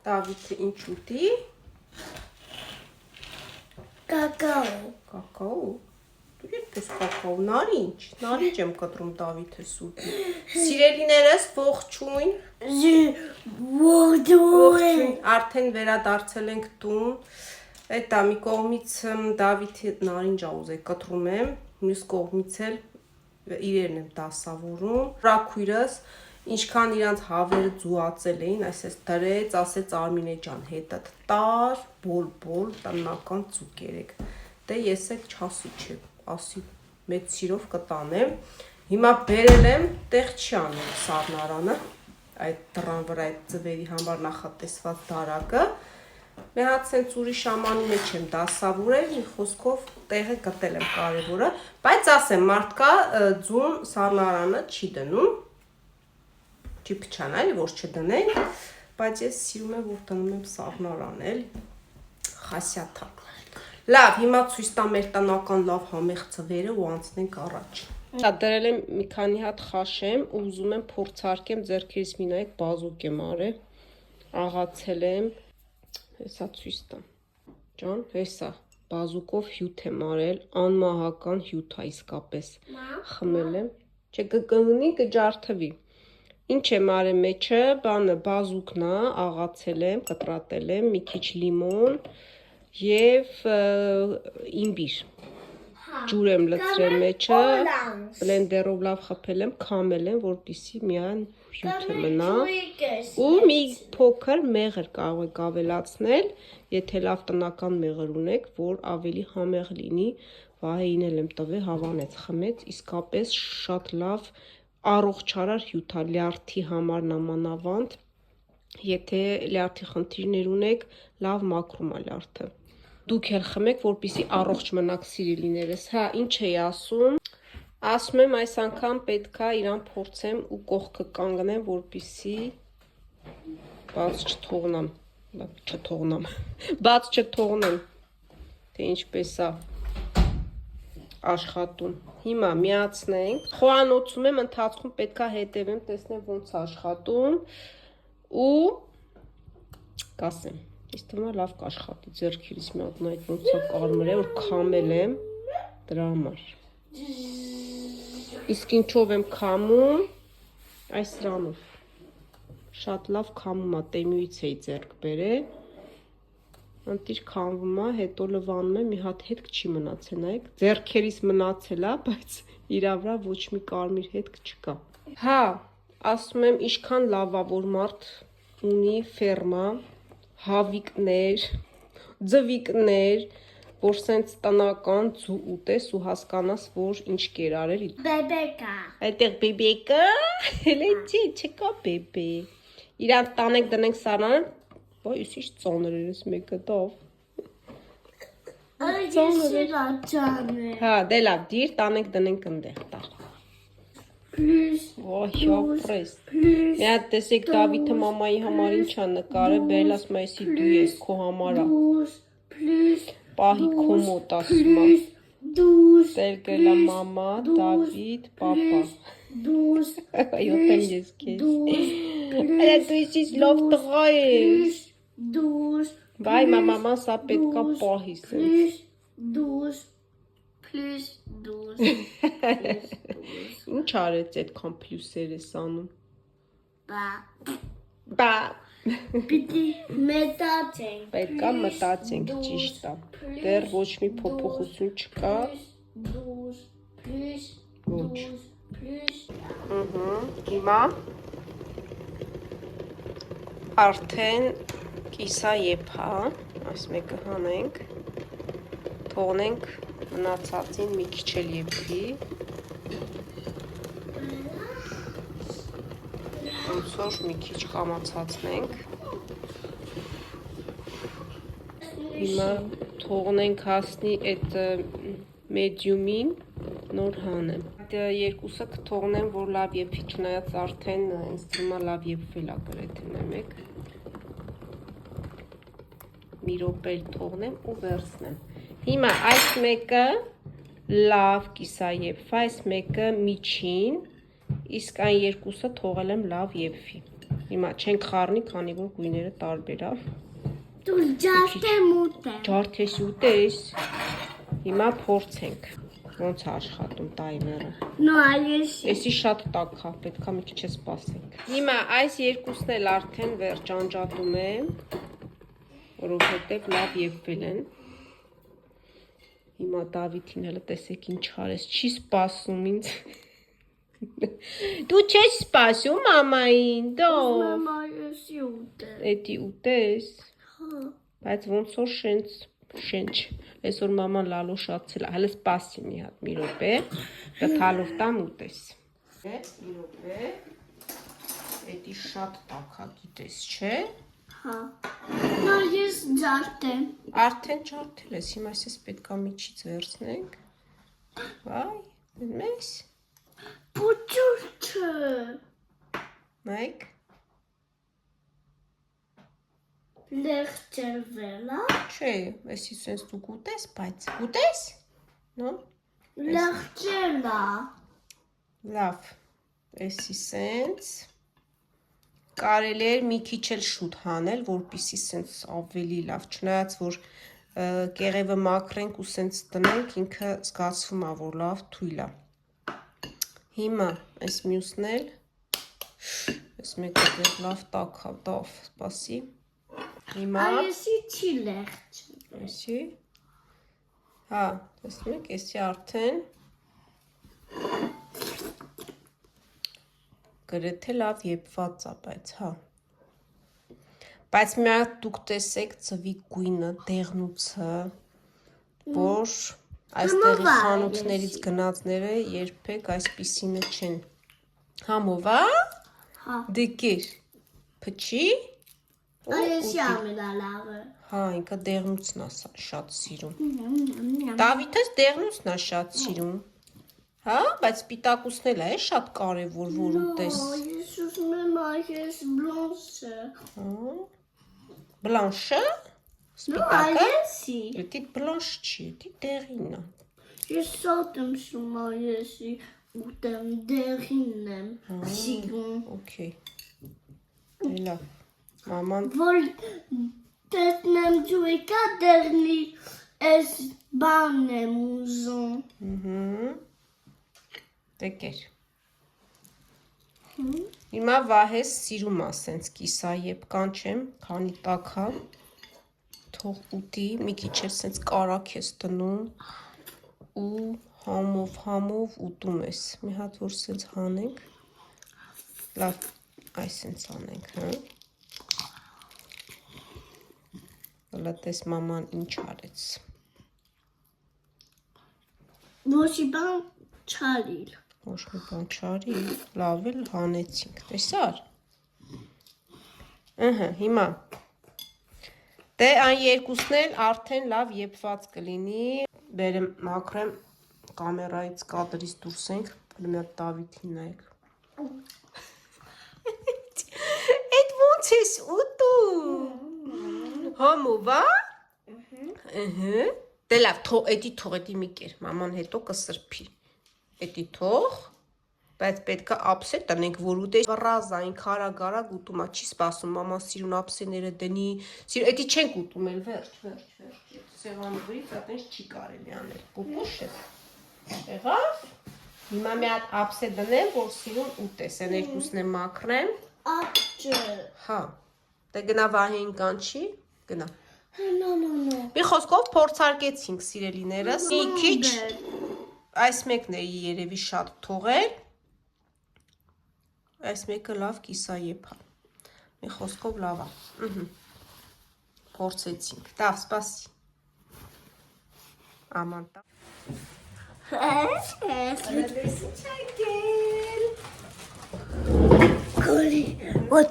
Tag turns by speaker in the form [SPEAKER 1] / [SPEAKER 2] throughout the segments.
[SPEAKER 1] Դավիթը ինչ ուտի։
[SPEAKER 2] Կակաո։
[SPEAKER 1] Կակաո։ Դու երբես կակաո, նարինջ եմ կտրում Դավիթը սուտի։ Սիրելիներս ողջույն։ Ողջույն։ Արդեն վերադարձել ենք տուն։ Էտա մի կողմից Դավիթը նարինջ ուզե կտրում եմ, մյուս կողմից էլ իրերն եմ դասավորում։ Ռաքույրս ինչքան իրանց հավերը ձուացել էին, այսպես դրեց, ասեց Արմինե ջան, հետդ տար, բոլ, տնական ծուկ երեք։ Դե ես էլ չասի չէ, ասի մեծ սիրով կտանեմ։ Հիմա բերել եմ, տեղ չի անել սառնարանը, այդ դռան վրա այդ ձվերի համար նախատեսված դարակը։ Մի հատ սենց ուրիշ ամանի մեջ եմ դասավորել, մի խոսքով տեղը գտել եմ կարևորը, բայց ասեմ, մարդկա ձուն սառնարանը չի դնում։ Չի փչանա, էլի որ չդնենք, բայց ես սիրում եմ, որ դնում եմ սառնարան, էլի խասյաթակ։ Լավ, հիմա ցույց տամ մեր տնական լավ համեղ ծվերը ու անցնենք առաջ։ Դրել եմ մի քանի հատ խաշեմ ու ուզում եմ փորձարկեմ ձեռքերից մի նայեք բազուկ եմ արել։ Աղացել եմ, հեսա ցույց տամ։ Ջան, հեսա բազուկով հյութ եմ արել, անմահական հյութ է իսկապես։ Խմել եմ, չէ կկնի կջարդվի։ Ինչ եմ արել մեջը, բանը բազուկն է, աղացել եմ, կտրատել եմ, մի քիչ լիմոն եւ իմբիր։ Ջուր եմ լցրել մեջը, բլենդերով լավ խփել եմ, քամել եմ, որպեսզի միայն հյութը մնա։ Ու մի փոքր մեղր կարող եք ավելացնել, եթե լավ տնական մեղր ունեք, որ ավելի համեղ լինի, վահեին էլ եմ տվել, հավանեց, խմեց, իսկապես շատ լավ առողջարար հյութ է լյարդի համար նամանավանդ, եթե լյարդի խնդիրներ ունեք, լավ մաքրում է լյարդը։ Դուք էլ խմեք, որպեսզի առողջ մնաք սիրելիներս։ Հա, ինչ էի ասում։ Ասում եմ այս անգամ պետքա իրան փորձեմ ու կողքը կանգնեմ, որպեսզի բաց չթողնեմ, թե ինչպես է աշխատում։ Հիմա միացնենք։ Խոհանոցում եմ, ընթացքում պետքա հետևեմ, տեսնեմ ոնց աշխատում ու կասեմ։ Ես թվում է լավ կաշխատի, ձեռքերից մի հատ նայեք ոնց է կարմիր է, որ քամել եմ դրա համար։ Իսկ ինչով եմ քամում, այս սրանով։ Շատ լավ քամում է, տեմյուից էի ձեռք բերել։ Ընտիր քամվում է, հետո լվանում եմ, մի հատ հետք չի մնացել, նայեք, ձեռքերից մնացել է, բայց իրա վրա ոչ մի կարմիր հետք չկա։ Հա, ասում եմ, ինչքան լավ է, որ մարդ ունի ֆերմա, հավիկներ, ձվիկներ, որ սենց տնական ձու ուտես ու հասկանաս, որ ինչ կեր արել։
[SPEAKER 2] Բեբեկա։
[SPEAKER 1] Այդտեղ բեբեկա, հելե չկա բեբե։ Իրան տանենք դնենք սառնարան, ոյ ուսիշ ծոներ ես մեկը տով։ Հա, դե լավ, դիր տանենք դնենք ընդեղ տար։ Ոհյոպրես։ Մի հատ տեսեք Դավիթը մամայի համար ինչ է նկարել, բերել ասում է, էսի դու ես քո համար է։ Պահի քո մոտ ասում է։ Տեր գրել է մամա, Դավիթ, պապա։ Այո, ես քեզ։ Այո, դու ես լավ տղա ես։ Բայ մաման սա պետքա պահի սենց։ Ինչ արեց այդքան պլյուսեր ես անում։ Բա։
[SPEAKER 2] Պիտի մտածենք։
[SPEAKER 1] Պետքա մտածենք, ճիշտ է։ Դեռ ոչ մի փոփոխություն չկա։ Ոչ։ Հիմա արդեն կիսա եփա, այս մեկը հանենք, թողնենք մնացածին մի քիչ էլ եփվի։ Ոնց որ մի քիչ կամացացնենք։ Հիմա թողնենք հասնի այդ մեդիումին, նոր հանեմ։ Երկուսը կթողնեմ, որ լավ եփի, չնայած արդեն ինձ թվում է լավ եփվել է գրեթե նայեք։ Մի րոպե թողնեմ ու վերցնեմ։ Հիմա այս մեկը լավ կիսա եփվա, այս մեկը միջին, իսկ այն երկուսը թողել եմ լավ եփվի։ Հիմա չենք խառնի, քանի որ գույները տարբեր է։
[SPEAKER 2] Դու ջարդեմ ուտեմ։
[SPEAKER 1] Ջարդես ուտես։ Հիմա փորձենք։ Ոնց է աշխատում տայմերը։
[SPEAKER 2] No, այս
[SPEAKER 1] Էսի շատ տաք է, պետք է մի քիչ սպասենք։ Հիմա այս երկուսն էլ արդեն վերջ անջատում եմ, որովհետև լավ եղբել են։ Հիմա Դավիթին հələ տեսեք ինչ արես, չի սպասում ինձ։ Դու չես սպասում մամային, դո։
[SPEAKER 2] մամա ես ուտեմ։
[SPEAKER 1] Էդի ուտես։
[SPEAKER 2] Հա։
[SPEAKER 1] Բայց ոնց որ շենչ։ Այսօր մաման լալոշացել է, հələ սպասի մի հատ մի րոպե, գթալով տամ ուտես։ Մի րոպե։ Էդի շատ տաք է, գիտես, չէ։
[SPEAKER 2] Հա։ No, ես ջարդեմ։
[SPEAKER 1] Արդեն ջարդել ես, հիմա այսպես պետք է միջից վերցնենք։ Վայ, մեզ։
[SPEAKER 2] Փոչուրը։
[SPEAKER 1] Նայեք։
[SPEAKER 2] Լեղջերվելա։
[SPEAKER 1] Չէ, այսի սենց դու գուտես, բայց գուտես։ Նո։
[SPEAKER 2] Լեղջելա։
[SPEAKER 1] Լավ։ Այսի սենց կարելի է մի քիչ էլ շուտ հանել, որպեսզի սենց ավելի լավ, չնայած որ կեղևը մաքրենք ու սենց տնենք, ինքը զգացվում է, որ լավ թույլ է։ Հիմա այս մյուսն էլ, այս մեկը դեռ լավ տաք է, դավ, սպասի։ Հիմա
[SPEAKER 2] Այսի չի լեղջ։
[SPEAKER 1] Այսի։ Հա, տեսնում եք, այսի արդեն գրեթե լավ եպված է, բայց հա։ Բայց մի հատ դուք տեսեք ծվի գույնը, դեղնուցը, որ այստեղի խանութներից գնացները երբեք այսպիսինը չեն։ Համով է։
[SPEAKER 2] Հա։
[SPEAKER 1] Դեկեր։ Փչի։
[SPEAKER 2] Այսի ամենալավը։
[SPEAKER 1] Հա, ինքը դեղնուցն է շատ սիրում։ Դավիթս դեղնուցն է շատ սիրում։ Հա, բայց սպիտակուսն էլ է շատ կարևոր որ ուտես։
[SPEAKER 2] Ես ուզում եմ այս բլոնշը։
[SPEAKER 1] Բլանշը։
[SPEAKER 2] No, այսի։
[SPEAKER 1] Դա բլանշ չի, դա դեղին է։
[SPEAKER 2] Ես սոտեմ շում այսի ուտեմ դեղինն եմ։ Սիրում։
[SPEAKER 1] Okay։ Լավ։ Մաման
[SPEAKER 2] Որ տեսնեմ ջույկա դեղնի այս բանն եմ ուզում։
[SPEAKER 1] Տեկեր։ Հիմա վահես սիրում է սենց կիսաեպ կանչեմ, քանի տաք է։ Թող ուտի, մի քիչ էլ սենց կարակ ես դնում ու համով ուտում ես։ Մի հատ որ սենց հանենք։ Լավ, այս սենց անենք, հա։ Հələ տես մաման ինչ արեց։
[SPEAKER 2] Ոչի բան չարիլ։
[SPEAKER 1] Ոչ մի բան չարի, լավ էլ հանեցինք, տեսար։ Հիմա դե այն երկուսն էլ արդեն լավ եպված կլինի։ Բերեմ մաքրեմ կամերայից կադրից դուրս ենք, մի հատ Դավիթին նայեք։ Այդ ոնց ես ուտում։ Համով է։ Դե լավ, էդի թող էդի մի կեր, մաման հետո կսրբի։ Էդի թող, բայց պետք է ափսե տնենք, որ ուտես վռազային քարագարակ ուտում է, չի սպասում, մաման սիրուն ափսեները դնի, էդի չենք ուտում էլ, վերջ, սեղանի վրից այդպես չի կարելի անել, պուպուշ է, եղավ, հիմա մի հատ ափսե դնեմ, որ սիրուն ուտես, են երկուսն եմ մաքրեմ,
[SPEAKER 2] Աճը։
[SPEAKER 1] հա, դե գնա Վահեին կանչի, գնա,
[SPEAKER 2] No։
[SPEAKER 1] մի խոսքով փորձարկեցինք սիրելիներս, մի քիչ այս մեկն է երևի շատ թողել, այս մեկը լավ կիսաեպ է, մի խոսքով լավ է, փորձեցինք, դավ, սպասի, աման տա, լեդես ինչ եկել,
[SPEAKER 2] Կոլի, ոտ,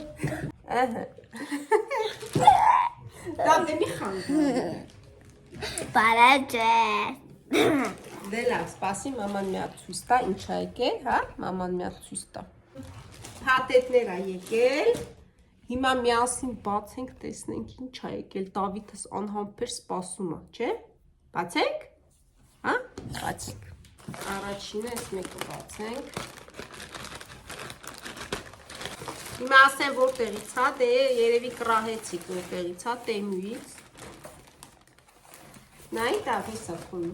[SPEAKER 1] դավ դե մի խանդ,
[SPEAKER 2] բարաջե,
[SPEAKER 1] դե լավ, սպասի, մաման մի հատ ցույց տա, ինչ է եկել, հա, մաման մի հատ ցույց տա, հատետներ է եկել, հիմա միասին բացենք, տեսնենք ինչ է եկել, Դավիթս անհամբեր սպասում է, չէ, բացենք, հա, բացենք, առաջինը այս մեկը բացենք, Հիմա ասեմ որտեղից, հա, դե երևի կռահեցիք որտեղից, հա, Տեմուից։ Նայ Դավիթ սախում։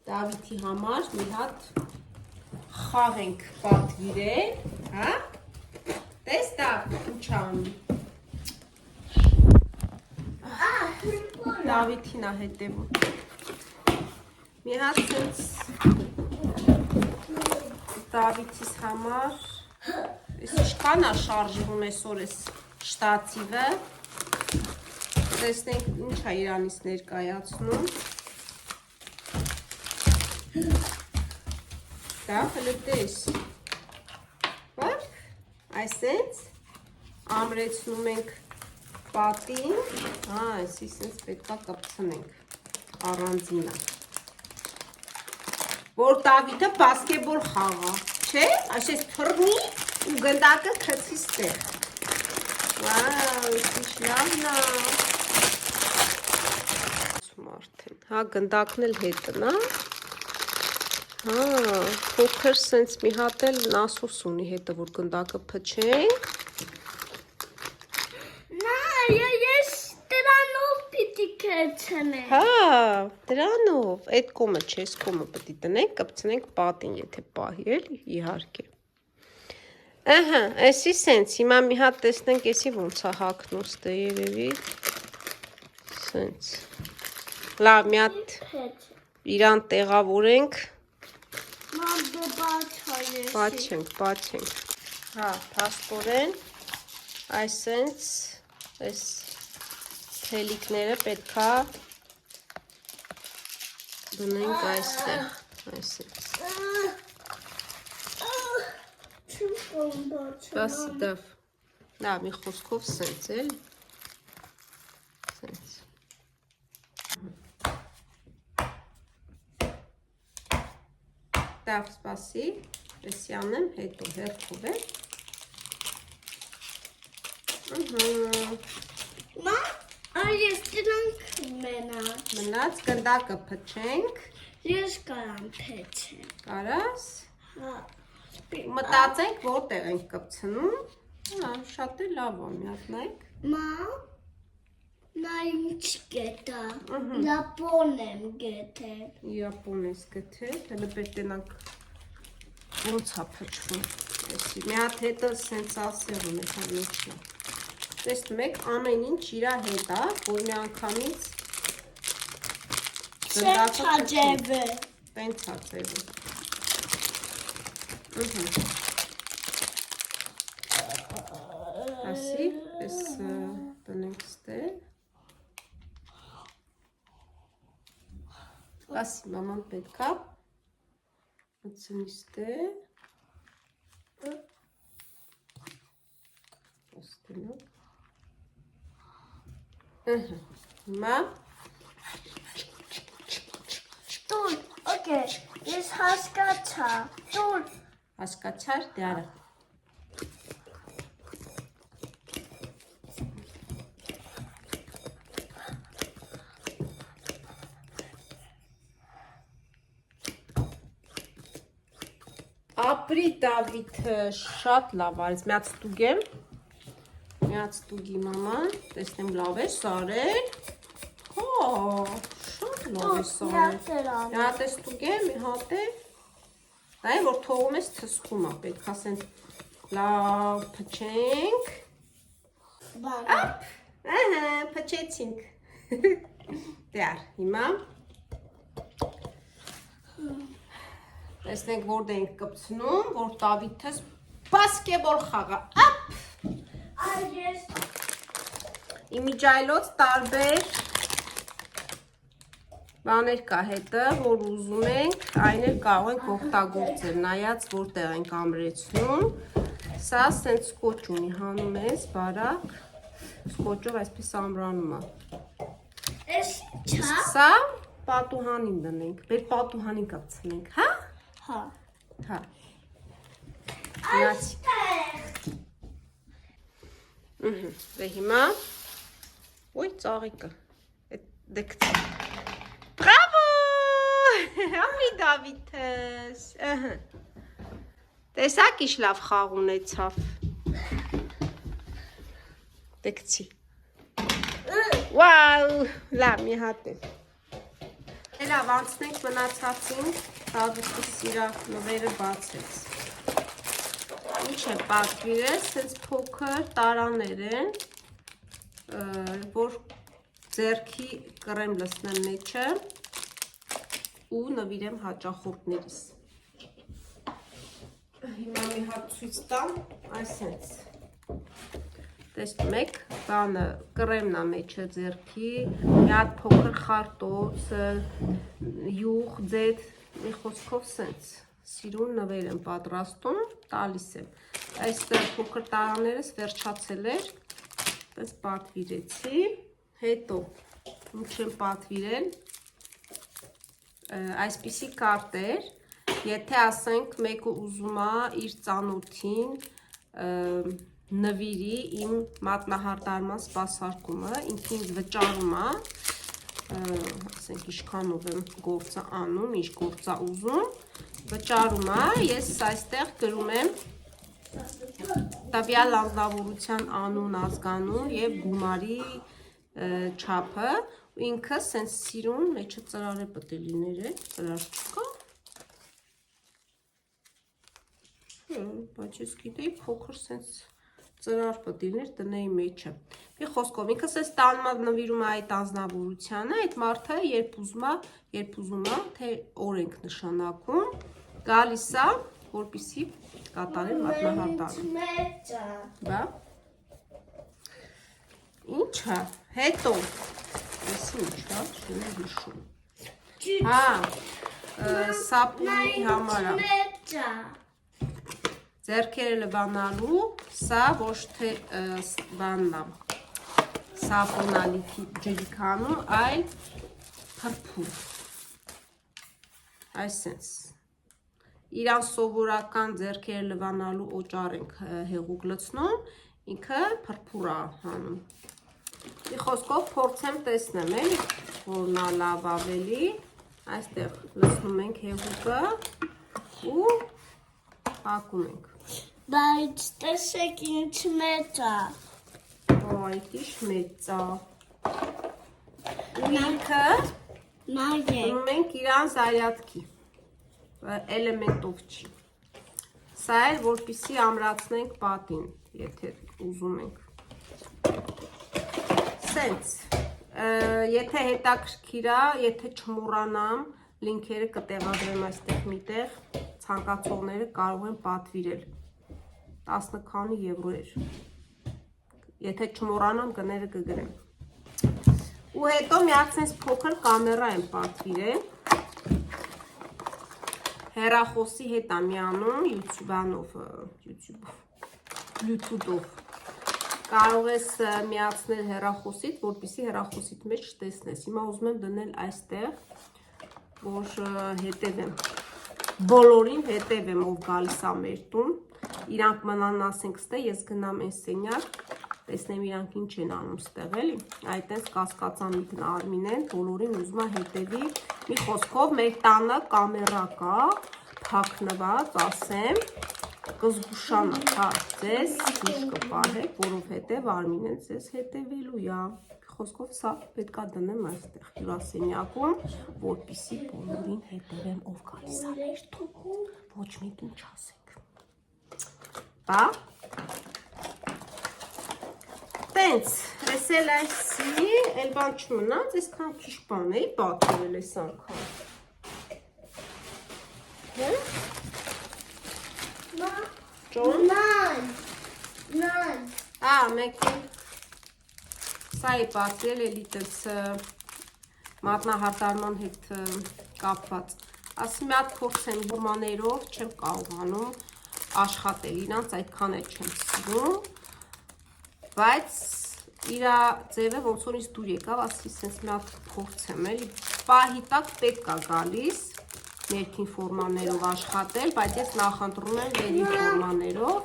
[SPEAKER 1] Դավիթի համար մի հատ խաղ ենք պատվիրել, հա։ Տես Դավ, ինչ անի։ Դավիթին ա հետևում։ Մի հատ սենց Դավիթիս համար Ես ինչքան է շարժվում այսօր այս շտատիվը։ Տեսնենք ինչ է իրանից ներկայացնում։ Դա հլը տես։ Որ այսենց ամրեցնում ենք պատին, այսի սենց պետքա կպցնենք առանձինը։ Որ Դավիթը բասկետբոլ խաղա, չէ՞, այսպես թռնի ու գնդակը քցի ստեղ։ Վաու, ինչ լավն է։ Արդեն, հա, գնդակն էլ հետն է։ Հա, փոքր սենց մի հատ էլ նասոս ունի հետը, որ գնդակը փչենք։
[SPEAKER 2] Ես դրանով պիտի քերցնեմ։
[SPEAKER 1] Հա, դրանով, այդ կոմը չէ, այս կոմը պիտի տնենք, կպցնենք պատին, եթե պահի էլի, իհարկե։ Ահա, էսի սենց, հիմա մի հատ տեսնենք, էսի ոնց է հագնում ստե երևի։ Սենց։ Լավ, մի հատ իրան տեղավորենք։
[SPEAKER 2] Մամ դե
[SPEAKER 1] Բաչենք։ Հա, փաստորեն այս սենց, այս թելիկները պետքա դնենք այստեղ, այսպես։ Բասի Դավ, լավ, մի խոսքով սենց էլ, սենց։ Դավ, սպասի, եսի անեմ, հետո հերթով է։
[SPEAKER 2] Ես դրանք
[SPEAKER 1] Մնաց, գնդակը փչենք։
[SPEAKER 2] Ես կարամ փչեմ։
[SPEAKER 1] Կարաս։
[SPEAKER 2] Հա։
[SPEAKER 1] Մտածենք որտեղ ենք կպցնում։ Հա, շատ է լավ է, մի հատ նայեք։
[SPEAKER 2] Մամ, նա ինչ գետա։ Իապոն եմ գետել։
[SPEAKER 1] Իապոն ես գտել, հələ պետք ոնց է փչվում։ Էսի մի հատ հետը սենց ասեղում է, հա ինչն է։ Տեսնում եք, ամեն ինչ իր հետ է, որ մի անգամից
[SPEAKER 2] Չաջևը։
[SPEAKER 1] Տենց է ձևը։ Ասի, պես տնենք ստել։ Ասի, մաման պետքա մցնի ստել։ Ոստինոք։ Հիմա
[SPEAKER 2] Տուր, օքեյ, ես հասկացա, տուր։
[SPEAKER 1] Հասկացար, դե արա։ Ապրի Դավիթը շատ լավ արեց, մի հատ ստուգեմ։ Մի հատ ստուգի մաման, տեսնեմ լավ է սարել։ Հա, շատ լավ է սարել։ Մի հատ է ստուգեմ, մի հատ է։ Նայ, որ թողում ես թսխում է, պետք ասեն լավ փչենք։ Ապ, փչեցինք։ Դար, հիմա։ Տեսնենք որտեղ ենք կպցնում, որ Դավիթս բասկետբոլ խաղա։ Ապ։ Իմիջայլոց տարբեր բաներ կա հետը, որ ուզում ենք, այն էլ կարող ենք օգտագործել, նայած որտեղ ենք ամրեցնում։ Սա սենց սկոչ ունի, հանում ես, բարակ, սկոչով այսպես ամրանում է։ Սա պատուհանին դնենք, բեր պատուհանին կպցնենք, հա։
[SPEAKER 2] Հա։
[SPEAKER 1] Հա։ Դե հիմա, ոյ ծաղիկը, դեկցի։ Բրավո, ամի Դավիթս, Տեսակ ինչ լավ խաղ ունեցավ։ Դեկցի։ Վաու, լավ, մի հատ է։ Լավ, անցնենք մնացածին, Դավիթի սիրա նվերը բացեց։ Ինչ է պատվիրել, սենց փոքր տարաներ են, որ ձերքի կրեմ լսնեմ մեջը ու նվիրեմ հաճախորդներիս։ Հիմա մի հատ ցույց տամ, այսենց։ Տեսնում եք, բանը կրեմն է մեջը ձերքի, մի հատ փոքր խարտոց, յուղ, ձետ, մի խոսքով սենց սիրուն նվեր եմ պատրաստում, տալիս եմ։ Այս փոքր տարաներս վերջացել էր, պես պատվիրեցի, հետո ինչ եմ պատվիրել, այսպիսի կարտեր, եթե ասենք մեկը ուզում է իր ծանոթին նվիրի իմ մատնահարդարման սպասարկումը, ինքը ինձ վճարում է, ասենք ինչքանով եմ գործը անում, ինչ գործա ուզում, վճարում է, ես այստեղ գրում եմ տվյալ անձնավորության անուն, ազգանուն և գումարի չափը, ու ինքը սենց սիրուն, մեջը ծրար է պետք է լիներ է, ծրար չկա, բայց ես գիտեի փոքր սենց ծրար պետք է լիներ տնեի մեջը։ Մի խոսքով, ինքը սենց տանում նվիրում է այդ անձնավորությանը, այդ մարդը երբ ուզում է, թե օրենք նշանակում, գալիս է, որպեսզի կատարել մատնահարդարում։ Բա։ Ինչա, հետո, ես ինչա, շուն եմ հիշում։ Հա, սապունի համար է։ Ձերքերը լվանալու, սա ոչ թե բանն է, սապոնալիքի ջրիքանում, այլ փրփուր, այսենց, իրան սովորական ձերքերը լվանալու օճառ ենք հեղուկ լցնում, ինքը փրփուր է հանում, մի խոսքով փորձեմ տեսնեմ, էլի, որ նա լավ ավելի, այստեղ լցնում ենք հեղուկը ու հակում ենք։
[SPEAKER 2] Բայց տեսեք ինչ մեծ է։
[SPEAKER 1] Այդ ինչ մեծ է։ Ինքը
[SPEAKER 2] նայեք
[SPEAKER 1] մենք իրան զարյատքի, էլեմենտով չի։ Սա էլ որպեսզի ամրացնենք պատին, եթե ուզում ենք։ Սենց, եթե հետաքրքիր է, եթե չմոռանամ, լինքերը կտեղադրեմ այստեղ միտեղ, ցանկացողները կարող են պատվիրել 10 քանի եվրո էր, եթե չմոռանամ գները կգրեմ, ու հետո մի հատ սենց փոքր կամերա եմ պատվիրել, հեռախոսի հետ եմ միանում YouTube-ով, կարող ես միացնել հեռախոսիդ, որպեսզի հեռախոսիդ մեջ չտեսնես, հիմա ուզում եմ դնել այստեղ, որ հետևեմ, բոլորին հետևեմ, ով գալիս է մեր տուն, իրանք մնան ասենք ստե, ես գնամ են սենյակ, տեսնեմ իրանք ինչ են անում ստեղ էլի, այտենց կասկածամիտն Արմինեն, բոլորին ուզում է հետևի, մի խոսքով մեր տանը կամերա կա, փակնված, ասեմ, կզգուշանակ, հա, ձեզ դուշ կպահեք, որովհետև Արմինեն ձեզ հետևելու է, խոսքով սա պետքա դնեմ այստեղ հյուրասենյակում, որպեսզի բոլորին հետևեմ, ով գալիս է մեր տուն, ոչ մեկին չասենք։ Բա։ Տենց, ես էլ այսի, էլ բան չմնաց, այսքան քիչ բան էի պատվիրել այս անգամ։ Ջոն։ Նան։ Ա, մեկին սա է պատվիրել էլի տենց մատնահարդարման հետ կապված։ Ասի մի հատ փորձեմ հորմաներով չեմ կարողանում աշխատել, իրանց այդքան էլ չեմ սիրում, բայց իրա ձևը ոնց որ ինձ դուր եկավ, ասի սենց մի հատ փորձեմ էլի, պահի տակ պետք է գալիս ներքին ֆորմաներով աշխատել, բայց ես նախընտրում եմ վերին ֆորմաներով,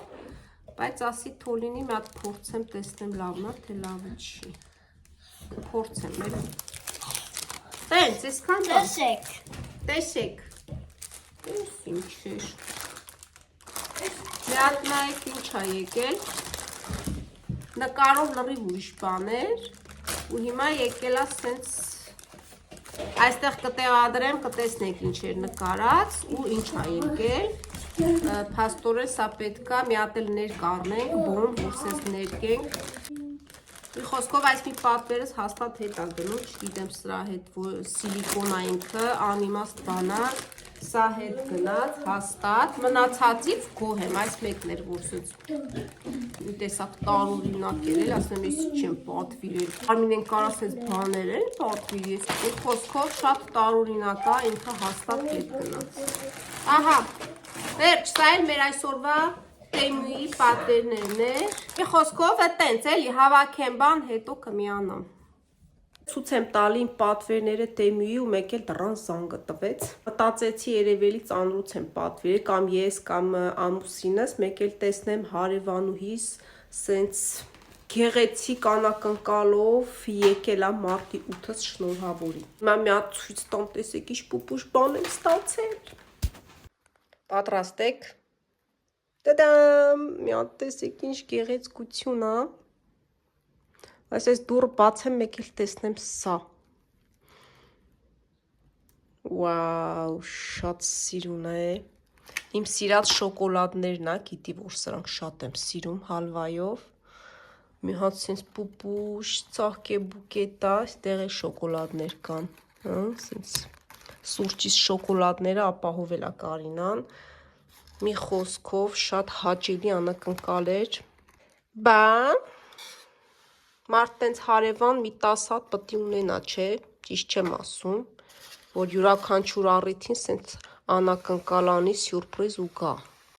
[SPEAKER 1] բայց ասի թոլինի մի հատ փորձեմ տեսնեմ լավն է, թե լավը չի, փորձեմ էլի, տենց, այսքան բան, տեսեք, ինչ էր, Մի հատ նայեք ինչ ա եկել։ Նկարով լրիվ ուրիշ բաներ ու հիմա եկել ա սենց այստեղ կտեղադրեմ, կտեսնեք ինչ էր նկարած ու ինչ ա եկել։ Փաստորեն սա պետքա մի հատ էլ ներկ առնենք, բոմ, որ սենց ներկենք։ Մի խոսքով այս մի պատվերս հաստատ հետ ա գնում, չգիտեմ սրա հետ սիլիկոնա ինքը, անիմաստ բան ա, սա հետ գնաց, հաստատ, մնացածից գոհ եմ, այս մեկն էր, որ սենց մի տեսակ տարօրինակ էր, ասեմ, ես չեմ պատվիրել, Արմինեն կարա սենց բաներ են պատվիրել, մի խոսքով շատ տարօրինակ ա, ինքը հաստատ հետ գնաց։ Ահա, վերջ, սա էլ մեր այսօրվա Տեմուի պատվերներն էր, մի խոսքով տենց էլի հավաքեմ բան, հետո կմիանամ։ Ցույց եմ տալի իմ պատվերները Տեմուի ու մեկ էլ դռան զանգը տվեց։ Մտածեցի երևելի ծանրուց եմ պատվիրել, կամ ես, կամ ամուսինս, մեկ էլ տեսնեմ հարևանուհիս սենց գեղեցիկ անակնկալով եկել ա մարտի 8-ից շնորհավորի։ Հիմա մի հատ ցույց տամ, տեսեք ինչ պուպուշ բան եմ ստացել։ Պատրաստեք։ Տադամ, մի հատ տեսեք ինչ գեղեցկություն ա։ Այս դուռը բացեմ, մեկ էլ տեսնեմ սա։ Վաու, շատ սիրուն է։ Իմ սիրած շոկոլադներն ա, գիտի որ սրանք շատ եմ սիրում հալվայով։ Մի հատ սենց պուպուշ, ծաղկե բուկետ ա, այստեղ է շոկոլադներ կան, սենց սուրճից շոկոլադները ապահովել ա Կարինան։ Մի խոսքով շատ հաճելի անակնկալ էր։ Բան, մարդ տենց հարևան մի 10 հատ պտի ունենա, չէ, ճիշտ չեմ ասում, որ յուրաքանչյուր առիթին սենց անակնկալ անի սյուրպրիզ ու գա։